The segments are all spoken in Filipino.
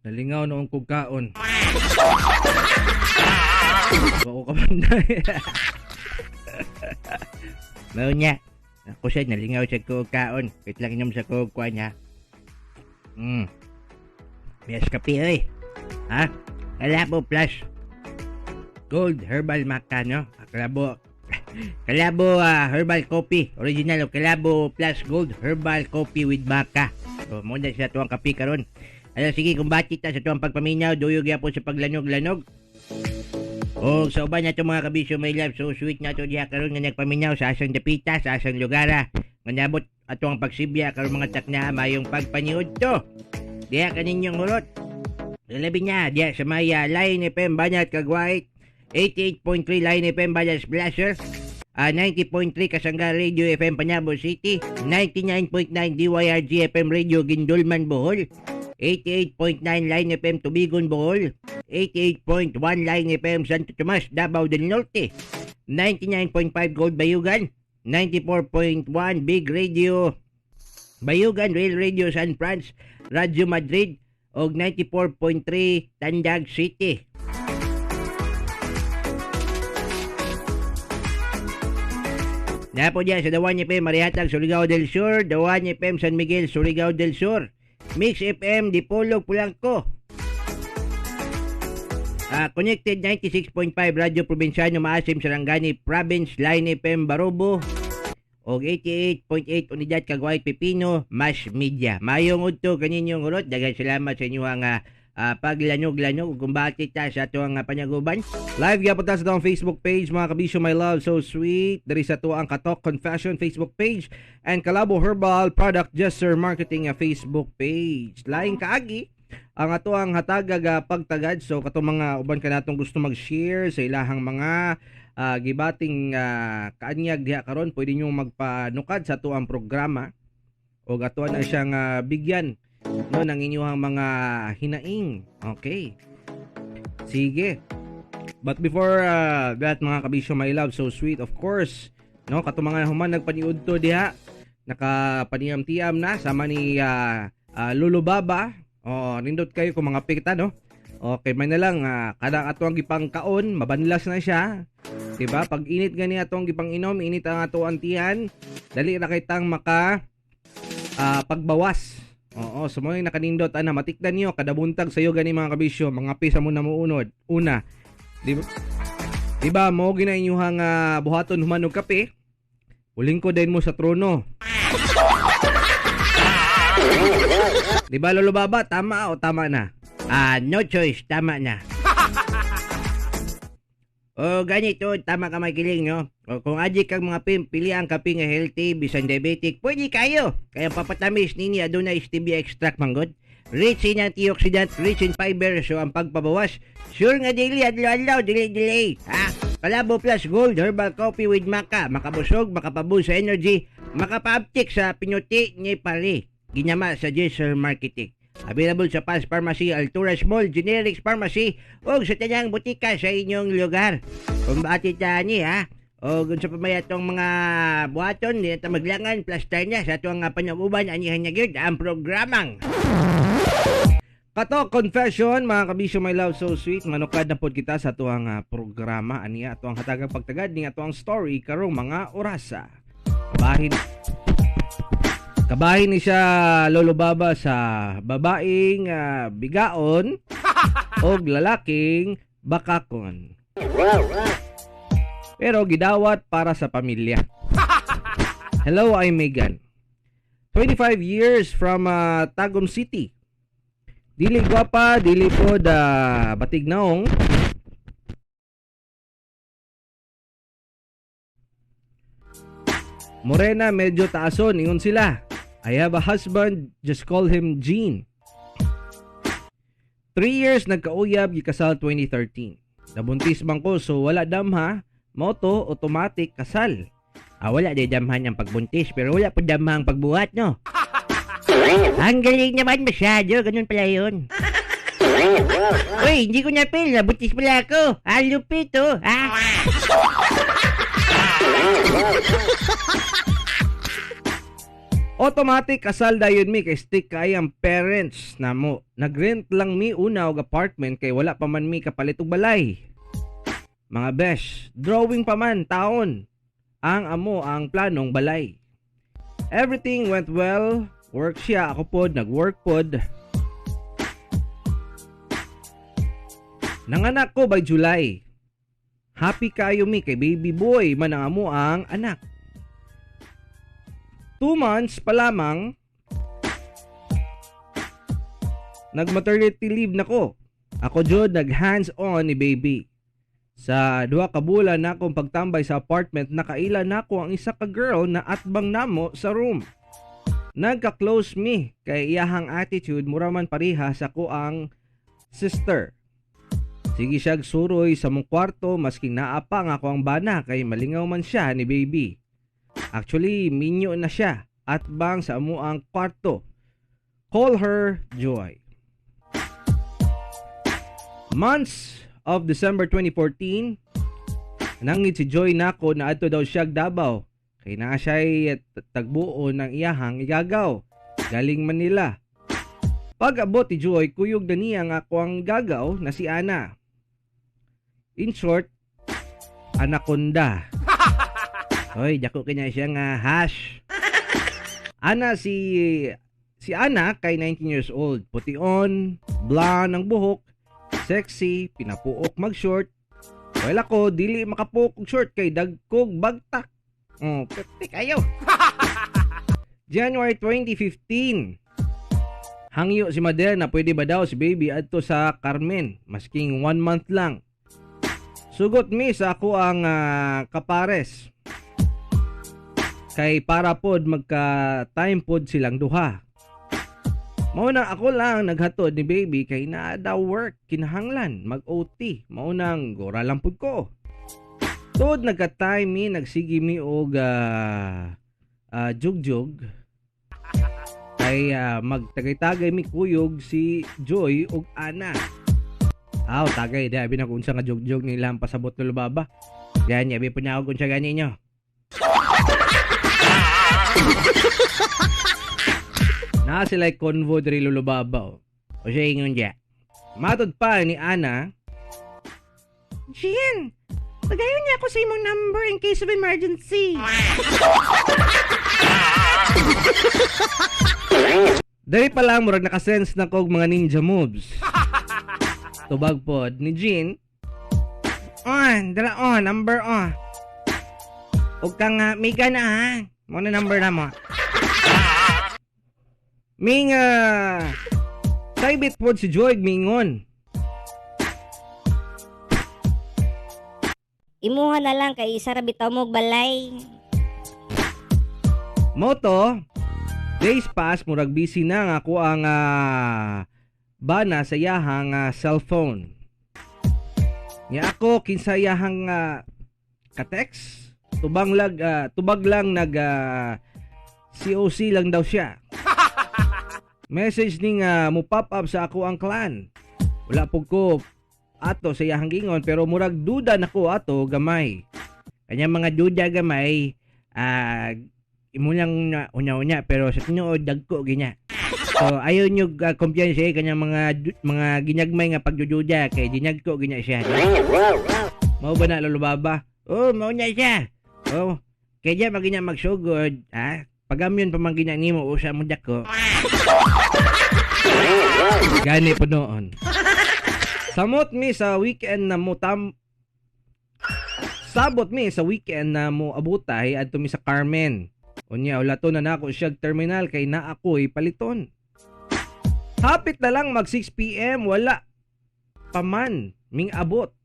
Nalingaw noong kugkaon. Ako kamanday. Mao niya. Ako siya nalingaw sa kugkaon. Kahit lang inom sa kugkuan niya. May kape eh. Ha? Kalabo plus Gold Herbal Maca, no? Kalabo Herbal Coffee. Original o Kalabo plus Gold Herbal Coffee with Maca. So, muna siya tuwang kape karon. Ano, sige, kung bakit sa tuwang pagpaminaw, duyog yapon sa paglanog-lanog. O sa uban na itong mga kabisyo may love, so sweet na ito diya karon nga nagpaminaw sa asang dapita, sa asang lugara. Nganyabot ato ang pagsibya karon mga tak na mayong pagpaniud to. Diya kaninyong urot. Lalabi niya, diya sa Maya, Line FM, Banyat, Kagwait, 88.3 Line FM, Banyat, Splasher, 90.3 Kasangga Radio FM, Panabo City, 99.9 DYRG FM Radio, Gindulman, Bohol, 88.9 Line FM, Tubigon, Bohol, 88.1 Line FM, Santo Tomas, Davao del Norte, 99.5 Gold Bayugan, 94.1 Big Radio, Bayugan, Real Radio San Franz, Radio Madrid, og 94.3 Tandag City. Napo diya sa Dawan FM Marihatag, Surigao del Sur, Dawan FM San Miguel, Surigao del Sur, Mix FM Dipolog, Pulangco. Connected 96.5 Radio Provinciano Maasim, Sarangani Province, Line FM Barobo, og 88.8 Unidad Kagwait, Pipino, Mass Media. Mayong udto kaninyong urot. Daghang salamat sa inyo ang paglanog-lanog kung bakit ta sa ato ang panyaguban. Live gyapon ta sa atong Facebook page, mga kabisyo my love so sweet. Diri sa ato ang Katok Confession Facebook page and Kalabo Herbal Product Gesture Marketing Facebook page. Laing kaagi ang ato ang hatagag pagtagad. So katong mga uban kanatong gusto mag-share sa ilahang mga gibating kaanyag diha karon, pwede nyo magpanukad sa ato ang programa o ato na siyang bigyan no ng inyong mga hinaing. Okay, sige. But before that, mga kabisyo my love so sweet, of course, no, katong mga human nagpaniud to diha, nakapaniyam-tiyam na sama ni Lulu Baba. Nindot kayo kung mga pikta, no? Okay, may na lang kada ato ang gipang kaon, mabanlas na siya. Diba? Pag init gani ato ang gipang inom, init ang ato ang tiyan, dali ra kay tang maka pagbawas. Oo, so mo nakanindot ana, matikdan niyo kada buntag sayo gani mga kabisyo, mga pisa mo na muunod. Una, diba mo gina inyuhang buhaton human og kape, uling ko din mo sa trono. Diba Lolo Baba, tama o tama na? No choice, tama na. O ganito, tama ka makiling, no? O kung adik kang mga pili ang kape nga healthy, bisan diabetic, pwede kayo. Kaya papatamis nini adunay stevia extract manggod. Rich in antioxidant, rich in fiber, so ang pagpabawas, sure nga daily, adlaw-adlaw, delay. Kalabo plus Gold Herbal Coffee with Maca, makabusog, makapaboost sa energy, makapa-uptick sa pinuti ni pare. Ginama sa Gesture Marketing. Available sa Paz Pharmacy, Alturas Mall, Generics Pharmacy, o sa tanyang butika sa inyong lugar. Kung bakit ni o kung sa pamayatong mga buhaton, di na maglangan, plaster niya sa itong panyaguban, anihan niya gyud ang programang Katok Confession, mga kabisyo my love so sweet. Manukad na pod kita sa atuang programa aniya, atuang hatagang pagtagad ning atuang story karong mga orasa. Kabahin ni siya Lolo Baba sa babaeng bigaon o lalaking bakakon. Pero gidawat para sa pamilya. Hello, I'm Megan. 25 years from Tagum City. Dili gwapa, dili pod batig naong. Morena, medyo taason, ingon sila. I have a husband, just call him Gene. 3 years nagkauyab, gikasal 2013. Nabuntis man ko, so wala damha, moto, automatic, kasal. Wala din damhan ang pagbuntis, pero wala po damhang pagbuhat, no? Ang galing naman masyado, ganun pala yun. Uy, hindi ko na-feel, nabuntis pala ako. Lupit, oh. Automatic kasal dayon mi kay stick kay ang parents namo. Nagrent lang mi una og apartment kay wala pa man mi kapalit og balay. Mga besh, drawing pa man taon ang amo ang planong balay. Everything went well. Work siya, ako pod, nag-work pod. Nanganak ko by July. Happy kayo mi kay baby boy man ang amo ang anak. 2 months pa lamang nag-maternity leave na ko. Ako jud nag-hands-on ni baby. Sa 2 ka bulan na akong pagtambay sa apartment, nakaila na ko ang isa ka girl na atbang namo sa room. Nagka-close me kay iyahang attitude mura man pareha sa ko ang sister. Sige siyag suroy sa mong kwarto maski naa pa nga ako ang bana kay malingaw man siya ni baby. Actually, minyo na siya at bang sa amo ang kwarto. Call her Joy. Months of December 2014, nangit si Joy nako na adto daw siya Davao. Kay naa siya'y tagbuo ng iyahang igagaw. Galing Manila. Pag abot ni Joy, kuyog na niya nga ako ang gagaw na si Ana. In short, Anaconda. Hoy, dako kanya siya nga hash. Ana si Ana kay 19 years old. Pution, blonde ang buhok, sexy, pinapuok mag-short. Well ako, dili makapuok og short kay dagkog bagtak. Oh, pwede kayo. January 2015. Hangyo si Mader na pwede ba daw si baby adto sa Carmen, masking 1 month lang. Sugot mi sa ako ang kapares. Kay para pod magka time pod silang duha. Mao na ako lang naghatod ni baby kay naa daw work kinahanglan mag-OT. Mao nang gora lang pod ko. Tod nagka-time mi nagsigi mi og jugjug. Kay magtagay-tagay mi kuyog si Joy og Ana. Aw tagay di abi na kung unsa nga jugjug nilang pasabot ng lubaba. Yan abi po niya og unsa gani nyo. Na sila convo diri lulubaba o siya ingon diya. Matod pa ni Ana, Jean, pagayon niya ako sa imong number in case of emergency. Dari pa lang murag nakasense na kog mga ninja moves. Tubag pod ni Jean. Dala number Og kang miga na ha. Mo na number na mo. Ming saibit pod si Joy mingon. Imuha na lang kay isa ra bitaw mo balay. Moto, days pass murag busy na nga ako ang bana sa yahang cellphone. Nya ako kinsa yahang ka-text, tubag lang nag COC lang daw siya. Message ning mo pop up sa ako ang clan. Wala pug ko ato sa iyang gingon pero murag duda nako ato gamay. Kanya mga duda gamay imo lang unya-unya pero sa tinuod dagko ginya. So ayon nyo kumpiyansa kanya mga ginyagmay nga pagdududa kay dinyagko ginya siya. Mao ba na lulubaba? Oh, mao nya siya. Oh, kaya maginya magsugod, pagamyon pa man ginya nimo usa mo dako. Gani po noon. Samot mi sa weekend na mo Sabot mi sa weekend na mo abutay adto mi sa Carmen. Unya ulato na nako siya terminal kay na ako'y paliton. Hapit na lang mag 6 PM wala pa man ming abot.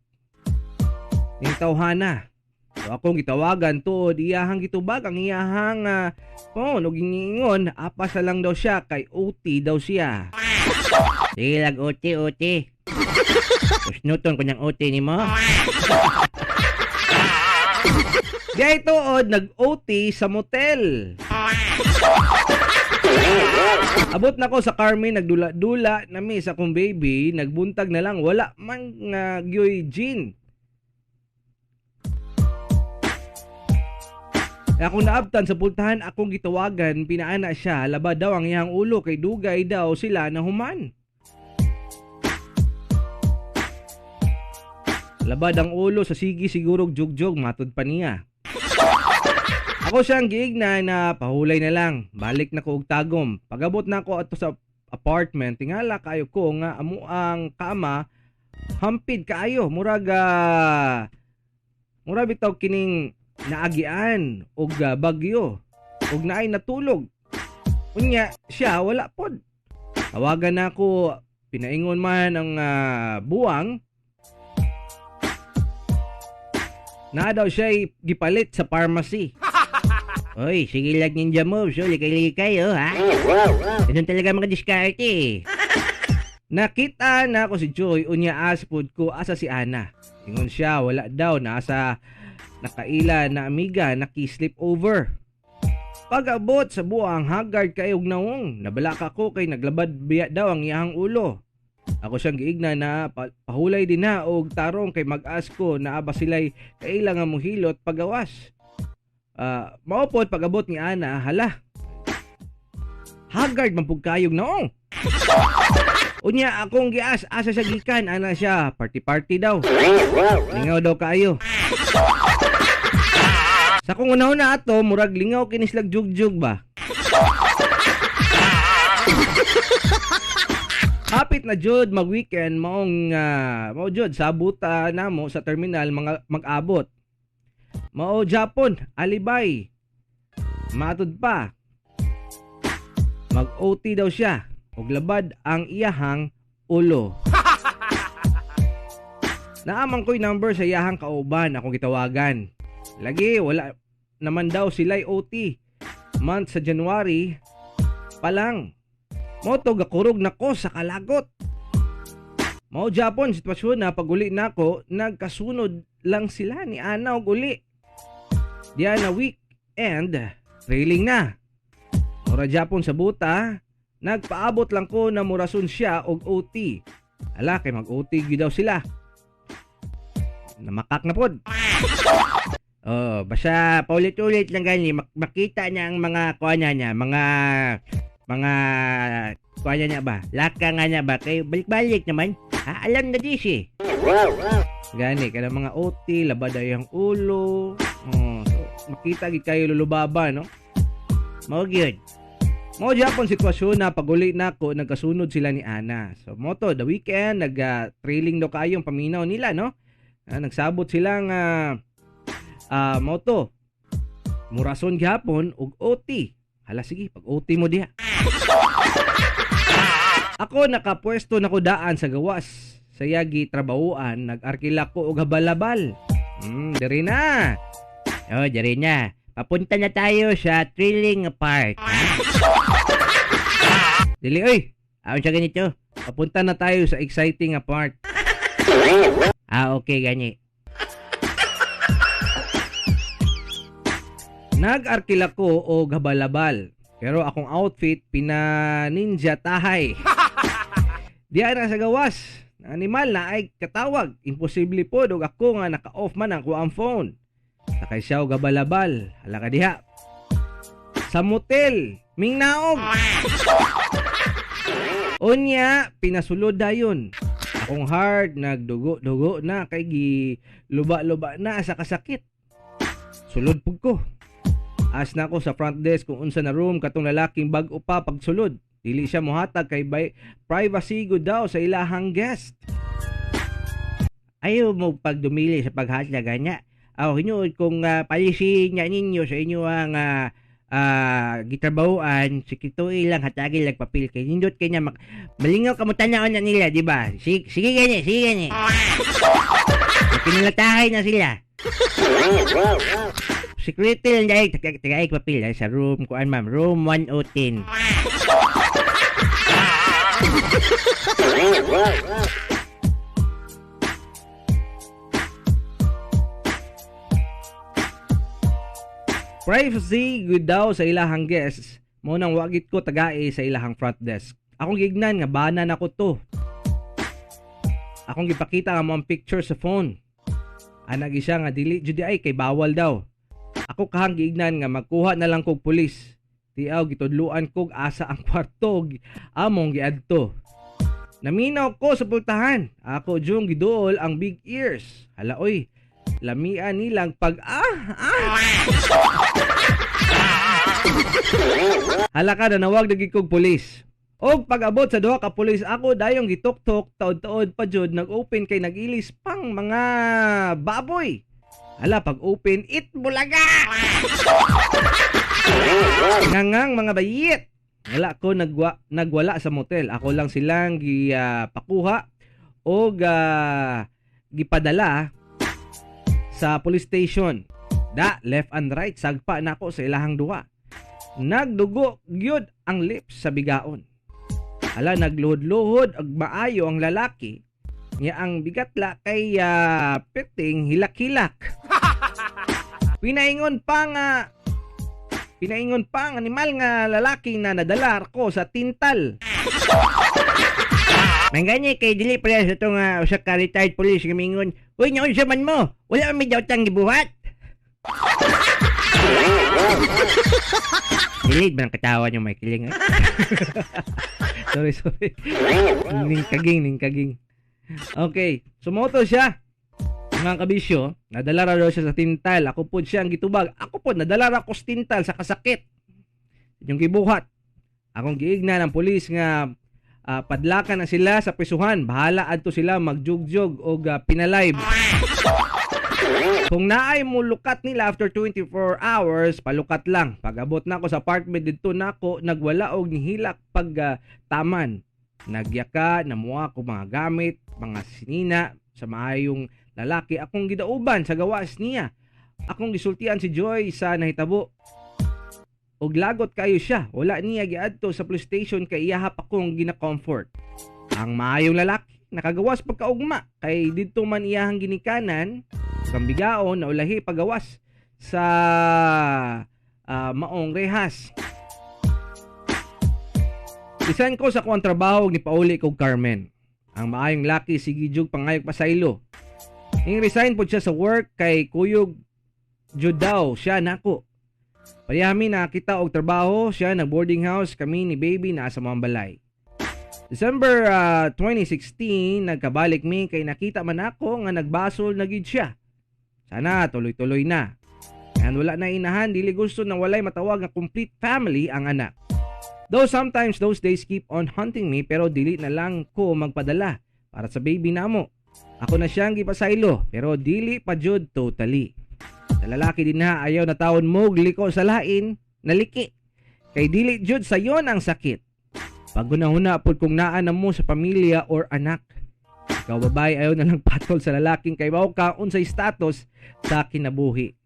Ning tawhana. So akong gitawagan tuod iyahang gitubag ang iyahang phone ug gingon apasa lang daw siya kay OT daw siya. Sige lag OT. Usnuton ko niyang OT ni mo. Gay tuod nag-OT sa motel. Abot na ko sa Carmen, nagdula-dula na mi sa akong baby, nagbuntag na lang, wala man nga gyoy Jean. Akong naabtan sa pultahan akong gitawagan, pinaana siya, laba daw ang iyang ulo kay dugay daw sila na human. Labad ang ulo sa sige sigurog jugjog matud pa niya. Ako siyang giigna na pahulay na lang, balik na ko og tagom. Pagabot na ako ato sa apartment, tingala kayo ko nga amo ang kama hampid kaayo, murag bitaw kining naagian og bagyo og naay natulog. Unya siya wala pod. Tawagan na ako, pinaingon man ang buwang na daw siya gipalit sa pharmacy. Oy, sige lang ninja moves, so likay-likay ha. Ganun talaga mga diskarte. Nakita na ako si Joy, unya aspod ko asa si Ana. Ingon siya, wala daw, nasa nakaila na amiga, naki-sleep over. Pag-abot sa buwang, haggard kayog naong, nabalaka ko kay naglabad biya daw ang iyang ulo. Ako siyang giigna na pahulay din na og tarong kay mag-ask ko na aba sila'y kailang nga muhilot pagawas. Maupod pag-abot ni Ana, hala. Haggard man pug kayog naong. Unya akong gias asa sa gikan ana siya party daw. Lingaw daw kayo. Sa kung unaw na ato murag lingaw kinislag jugjug ba. Hapit na jud mag-weekend maong mao jud sabuta namo sa terminal mga mag-abot. Mao Japon, alibay. Matud pa. Mag-OT daw siya. Og labad ang iyahang ulo. Naamang ko'y number sa iyahang kauban akong gitawagan. Lagi wala naman daw sila'y OT. Month sa January pa lang. Mo to gakurog nako sa kalagot. Mao Japon sitwasyon na paguli nako nagkasunod lang sila ni Ana og uli. Diyan na weekend trailing na. Ora Japon sa buta. Nagpaabot lang ko na murason siya og OT. Ala kay mag-OT gyud daw sila. Namakak na pod. Oh, basta paulit-ulit lang gani makita niya ang mga kuanya niya, mga kuanya niya ba? Laka nga niya ba? Kay balik-balik naman. Alam na di siya. Gani kada mga OT, labad ang ulo. Oh, so, makita gid kayo lulubaba, no? Mao gyud. Mo Japon sitwasyon na paguli nako nagkasunod sila ni Ana. So mo to the weekend trailing daw kayo ang paminaw nila, no? Nagsabot silang mo to murason gihapon og OT. Hala sige, pag OT mo diha. Ako nakapwesto nako daan sa gawas. Sa yagi trabahoan, nag-arkila ko og habalabal. Diri na. Oh, diri na. Papunta na tayo sa thrilling part. Dili, oy. Ayon siya ganito. Papunta na tayo sa exciting part. Okay, gani. Nag-arkila ko o gabalabal. Pero akong outfit, pina-ninja tahay. Diyan na sa gawas. Animal na ay katawag. Imposible po. Dog ako nga naka-off man ang phone. Sakay siya o gabalabal. Hala ka diha. Sa motel. Ming naog. Unya, pinasulod dayon. Akong hard, nagdugo-dugo na. Kay luba-luba na sa kasakit. Sulod pug ko. As na ako sa front desk kung unsa na room katong lalaking bag-o pa pagsulod. Dili siya mohatag kay privacy good daw sa ilahang guest. Ayaw mo pagdumili sa paghatag ganya. Hinuod kung palisi niya ninyo sa inyo ang gitrabahoan, sikito ilang hatagi lang papel kay nindot kanya malingaw ka mo tanaon na nila, di ba? Sige gani. Pinalatahay na sila. Security lang dahil tagay papel sa room kuan ma'am, room 110. Privacy good daw sa ilahang guests. Mo nang wagit ko tagae sa ilahang front desk. Akong gignan nga banan ako to. Akong gipakita nga mo ang picture sa phone. Anagi siya nga dili jud ay kay bawal daw. Ako kahang giignan nga magkuha na lang kog pulis. Tiaw gitudluan kog asa ang kwarto among giadto. Naminaw ko sa pultahan. Ako jung giduol ang big ears. Hala oy, lamian nilang Hala ka na nawag na kog pulis. Og pag-abot sa duha ka pulis ako dayong gitok-tok taod-taod pa jud nag-open kay nagilis pang mga baboy. Hala pag-open it bulaga. Ngangang mga bayit. Wala ko nagwala sa motel. Ako lang silang pakuha o gipadala sa police station. Left and right sagpa na ako sa ilahang duwa. Nagdugo gyud ang lips sa bigaon. Ala nagluhod-luhod ag maayo ang lalaki. Nya ang bigatla kay piting hilak-hilak. Pinaingon pa ang animal nga lalaki na nadala ko sa tintal. Mangani kay dili pala sa itong usa ka retired police kamingon, uy, naon sa man mo? Wala may dawtang gibuhat. Dilid ba ng katawa niyo may kiling? sorry. Ningkaging. Okay, sumoto siya. Mga kabisyo, nadala raw siya sa tintal. Ako po siya ang gitubag. Ako po, nadala raw ko sa tintal sa kasakit. Yung gibuhat. Akong giigna ng pulis nga padlakan na sila sa prisuhan. Bahala adto sila magjugjog o pinalive. Kung naay mo lukat nila after 24 hours, palukat lang. Pag-abot na ako sa apartment dito na ako, nagwala og nihilak pag taman. Nagyaka, namuha ko mga gamit, mga sinina, sa maayong lalaki. Akong gidauban sa gawas niya. Akong gisultian si Joy sa nahitabo. Og lagot kayo siya. Wala niya giadto sa police station kay iyahap akong gina-comfort. Ang maayong lalaki, nakagawas pagkaugma. Kay dito man iyahang ginikanan, kambigaon na ulahi pagawas sa maong rehas. Isan ko sa kuang trabaho ni Pauli kog Carmen. Ang maayong laki sige jug pangayog pasaylo. Ing resign po siya sa work kay kuyog jud daw siya nako. Payami na kita og trabaho, siya nag boarding house, kami ni baby na sa Mambalay. December 2016 nagkabalik mi kay nakita man ako nga nagbasol na gid siya. Sana tuloy-tuloy na. And wala na inahan, dili gusto na walay matawag nga complete family ang anak. Though sometimes those days keep on haunting me, pero dili na lang ko magpadala para sa baby namo. Ako na siyang gipasaylo, pero dili pa jud totally. Sa lalaki din na ayaw na taon mo liko sa lain, naliki. Kay dili jud sayon ang sakit. Pag hunahuna pod kung naa na mo sa pamilya or anak. Ikaw babae ayaw na lang patol sa lalaking kay bawo ka unsay status sa kinabuhi.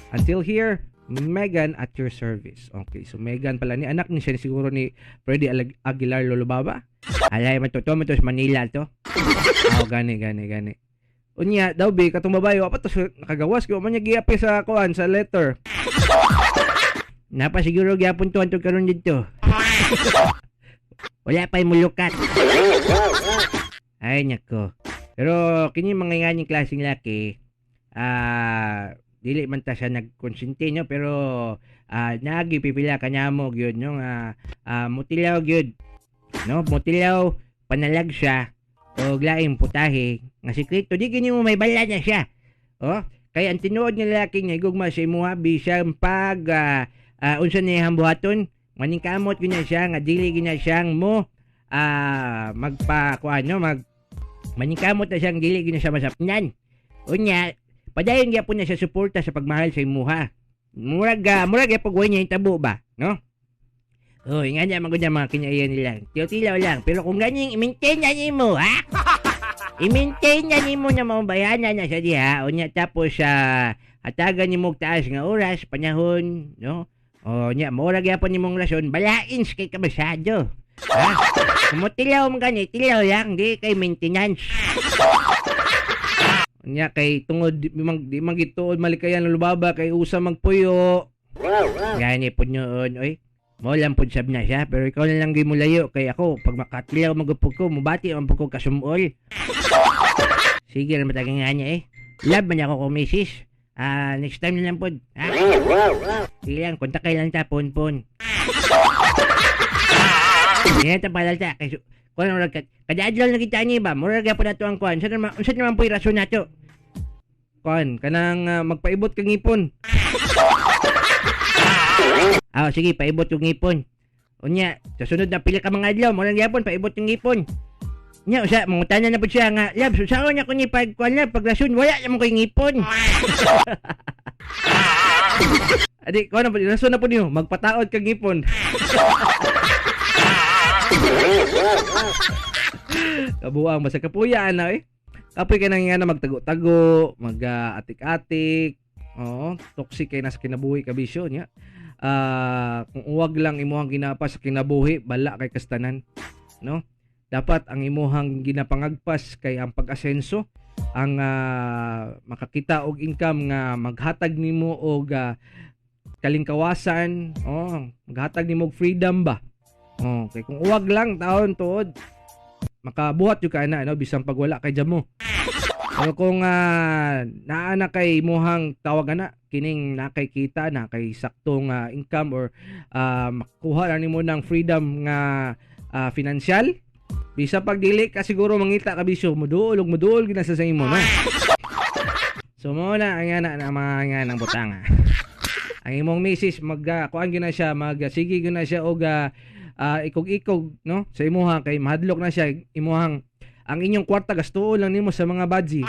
Until here, Megan at your service. Okay, so Megan pala ni anak ni siya siguro ni Freddy Aguilar Lolobaba. Alay man to sa Manila to. Gani. Unya daw be katong babae apa to nakagawas ko man niya giapi sa kuan sa letter. Napa siguro gyapon to antong karon dito. Wala pa imulukat. Ay nako. Pero kini mga nganing klaseng laki dili man ta siya nagkonsente no pero nagipipila kanya mo gyud no mutilaw gyud no mutilaw panalag siya o laing putahe nga sikreto di gini mo may bala na siya kay ang tinuod nga lalaki nga igugma sa imuha bisang pag unsa ni hambuhaton maning kamot gyud na siya nga dili gyud na siyang mo maningkamot na siyang dili gyud na siya masapnan unya padayon gyapon niya siya suporta sa pagmahal sa imuha. Murag gyapon niya hitabo ba, no? Nga niya magud mga kinaiyan nila. Tilaw lang, pero kung ganyang i-maintain na nimo, ha? I-maintain na nimo na mabayanan na sa diha, unya tapos hatagan nimo taas nga oras, panahon, no? Nya murag gyapon nimong rason, balain kay kabasado. Ha? Kung tilaw man gani, tilaw lang, di kay maintenance. Nya kay tungod di magituod malikayan lubaba kay usa magpuyo. Gani pud noon oy. Mo lang pud sab na siya pero ikaw na lang gyud mo layo kay ako pag makatliw magupog ko mubati man pud ko kasumol. Sige ra matagang nga niya Love man ako ko misis. Next time na lang po. Sige lang, kontak kayo lang ta, pon. Yan ito pala ta. Kung ano, kadadlaw na kita niya ba? Murag po na ito ang kuhan. Saan naman po yung rason na ito? Kuhan, kanang magpaibot kang ipon. Sige, paibot yung ngipon. Unya, sa sunod na pila ka mga adlaw, murag yapon, paibot yung ngipon. Nya, usa, mangutana na po siya nga, Labs, usaon niya ko ni pagkuhan na, pag rason, wala naman ko yung ngipon. Adi, kuhan na po, rason na po niyo, magpataod kang ipon. Kabuang, basta kapuyaan na Kapoy ka nang nga na magtago-tago, mag-atik-atik, toxic kay nasa kinabuhi kabisyo niya. Kung uwag lang imuhang ginapas sa kinabuhi, bala kay kastanan, no? Dapat ang imuhang ginapangagpas kay ang pag-asenso, ang makakita og income nga maghatag nimo og kalingkawasan, maghatag nimo og freedom ba. Kay kung uwag lang taon tuod, makabuhat yung ka na, no? Bisang pagwala kay jamo. Pero kung naana kay imuhang tawag na, kining nakay kita, nakay saktong income or makuha lang nimo ng freedom nga financial, bisa pag dili ka siguro mangita ka bisyo, muduol gina sa imo, no? So mo na ang na mga ng butanga. Ang imong misis kuan gyud na siya, sige gyud na siya og ikog-ikog, no? Sa imuha kay mahadlok na siya imuhang ang inyong kwarta gastuon lang nimo sa mga badji.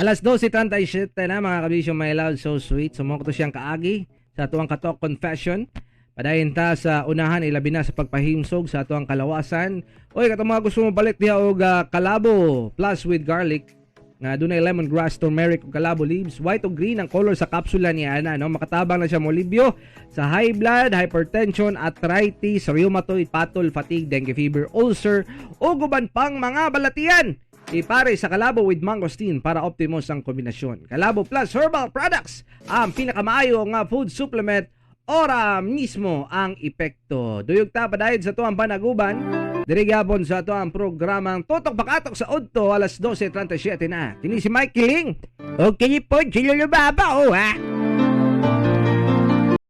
Alas 12:37 na mga kabisyo, my love, so sweet. Sumok to siyang kaagi sa tuwang katok confession. Padayon ta sa unahan, ilabi na sa pagpahimsog sa tuwang kalawasan. Oy, katong mga gusto mo balik diha og kalabo plus with garlic nga dunay lemongrass, turmeric ug kalabo leaves, white o green ang color sa kapsula niya ana, no? Makatabang na siya molibyo sa high blood, hypertension, arthritis, rheumatoid, patol, fatigue, dengue fever, ulcer o guban pang mga balatian. Ipare sa kalabo with mangosteen para optimos ang kombinasyon. Kalabo plus herbal products, ang pinakamaayo nga food supplement, ora mismo ang epekto. Duyog ta padayon sa tuwang panaguban. Diri gyapon sa tuwang programang Totok Pakatok sa Udto, alas 12:37 na. Kini si Mike Kiling. Okay po, sila lubaba ha.